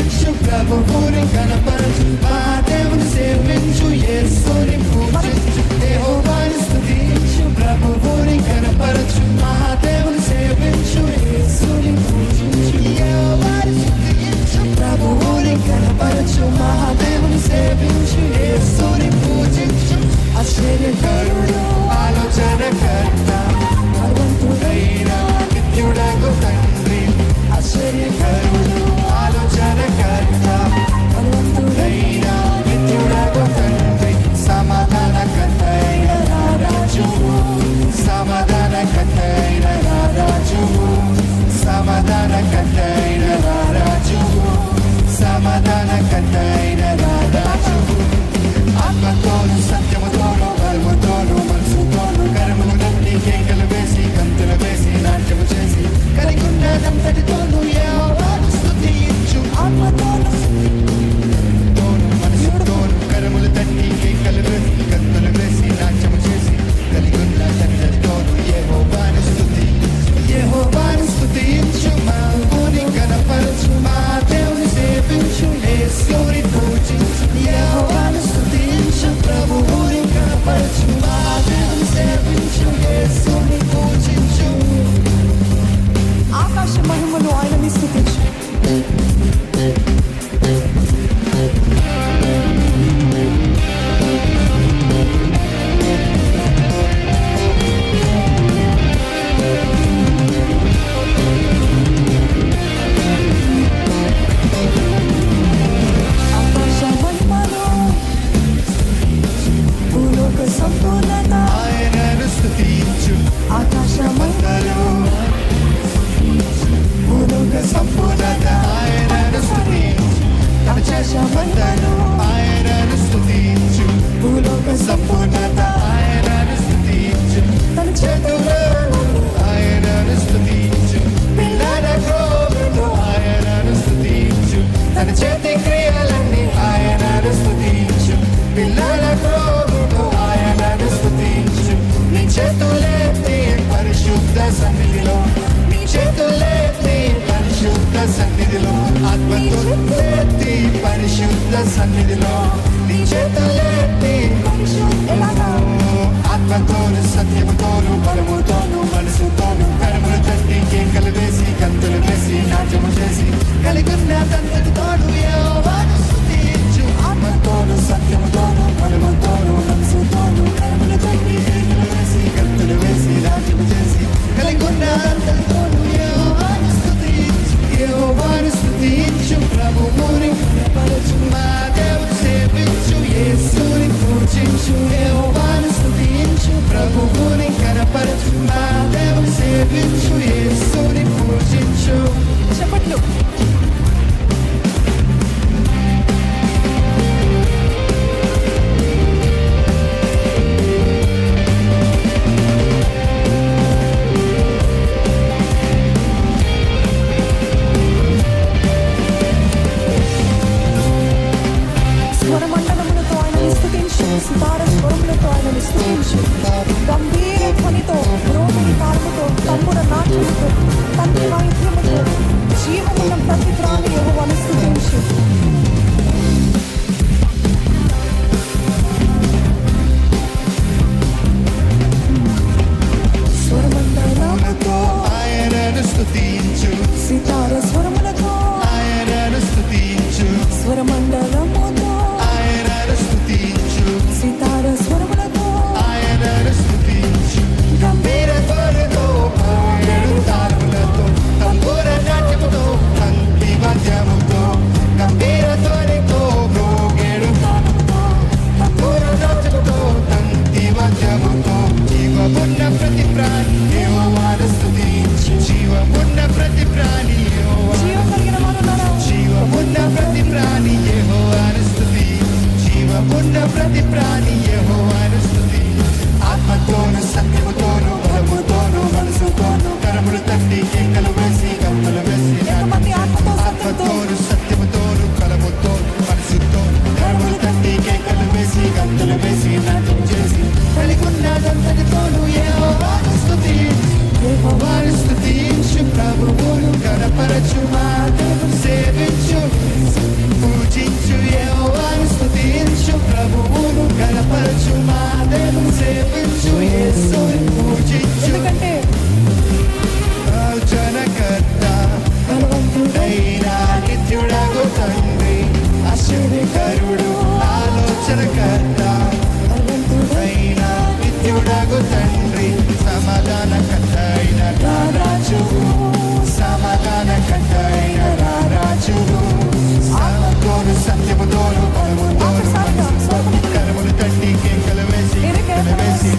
పూజించు ప్రభువుని కనపరచు మహాదేవుని సేవించు యేసుని పూజించు యెహోవాని స్తుతించు ప్రభువుని కనపరచు మహాదేవుని సేవించు యేసుని పూజించు యెహోవాని స్తుతించు ప్రభువుని కనపరచు మహాదేవుని సేవించు యేసుని పూజించు ఆశ్చర్యకరుడు ఆలోచనకర్త భగవంతుడైన నిత్యుడగు తండ్రి ఆశ్చర్యకరుడు ఆలోచనకర్త భగవంతుడైన నిత్యుడగు తండ్రి సమాధానకర్తైన రాజువు సమాధానకర్తైన రాజువు సమాధానకర్తైన రాజువు సమాధానకర్తైన రాజువు ఆత్మతోను సత్యముతోను బలముతోను మనసుతోను కరములు నట్టి కేకలు వేసి గంతులు వేసి నాట్యము చేసి కలిగున్నదంతటితోను యెహోవాను స్తుతించు ఆత్మతోను మనసుతోను కరములు తట్టి కేకలు వేసి గంతులు వేసి నాట్యము చేసి కలిగున్నదంతటితోను యెహోవాను స్తుతించు ప్రభువుని కనపరచు మా దేవుని సేవించు యేసుని పూజించు యెహోవాను స్తుతించు ప్రభువుని కనపరచు మా దేవుని సేవించు యేసుని పూజించు ఆకాశ మహిమలు ఆయనని స్తుతించు. ఆకాశ మహిమలు భూలోక సంపూర్ణత ఆయనను స్తుతించు ఆకాశ మందలు భూలోక సంపూర్ణత ఆయనను స్తుతించు తన చేసమంతలు ఆయనను స్తుతించు భూలోక సంపూర్ణత ఆయనను స్తుతించు తన చేతులు ఆయనను స్తుతించు పిల్లల గ్రోవులు ఆయనను స్తుతించు తన చేతి క్రియలన్నీ ఆయనను స్తుతించు పిల్లల గ్రోవులు ఆయనను స్తుతించు నీ చేతులెత్తి పరిశుద్ధ సన్నిధిలో నీ చేతులెత్తి పరిశుద్ధ సన్నిధిలో ఆత్మతో ఎత్తి పరిశుద్ధ సన్నిధిలో నీ చేతులెత్తి ఆత్మతోను సత్యముతోను బలముతోను మనసుతోను కరములు తట్టి కేకలు వేసి గంతులు వేసి నాట్యము చేసి కలిగున్నదంతటితోను యెహోవాను స్తుతించు ఆత్మతోను సత్యముతోను బలముతోను మనసుతోను కరములు తట్టి కేకలు వేసి గంతులు వేసి నాట్యము చేసి కలిగున్నదంతటితోను యెహోవాను స్తుతించు ప్రభువుని కనపరచు మా దేవుని సేవించు యేసుని పూజించు యెహోవాను స్తుతించు ప్రభువుని కనపరచు మా దేవుని సేవించు యేసుని పూజించు చెప్పట్లు. రక్షణకర్త అయిన నిత్యుడగు తండ్రి సమాధానకర్త అయిన రారాజువు సమాధానకర్త అయిన రారాజువు ఆత్మతోను సత్యముతోను బలముతోను కరములు తట్టి కేకలు వేసి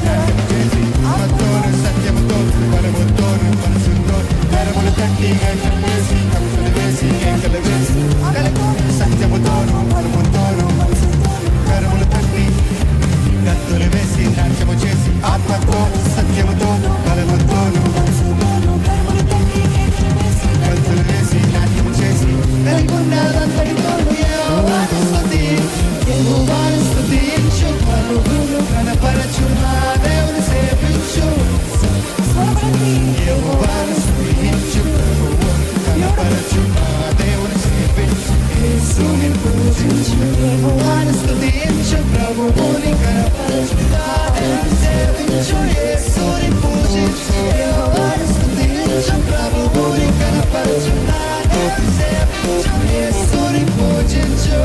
నాట్యం చేసి ఆత్మతోను సత్యముతోను బలముతోను మనసుతోను కరములు తట్టి కేకలు వేసి కప్పులు వేసి కేకలు వేసి సత్యముతోను బలముతోను కరములు తట్టి కత్తులు వేసి నాట్యము చేసి ఆత్మతోను సత్యముతోను బలముతోను కత్తులు వేసి నాట్యము చేసి వెలుగున్నదంతటితోను యెహోవాను స్తుతించు ప్రభువును కనపరచు నా దేవుని సేవించు యెహోవాను స్తుతించు ప్రభువును కనపరచు నా దేవుని సేవించు యేసుని పూజించు యెహోవాను స్తుతించు ప్రభువుని కనపరచు నా దేవుని సేవించు యేసుని పూజించు యెహోవాను స్తుతించు ప్రభువుని కనపరచు నా దేవుని సేవించు యేసుని పూజించు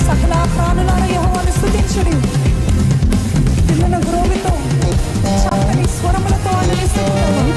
సకల ప్రాణులారా యెహోవాను స్తుతించుడి. పిల్లల గ్రోవితో చక్కని స్వరములతో ఆయన స్తుతిద్దాము.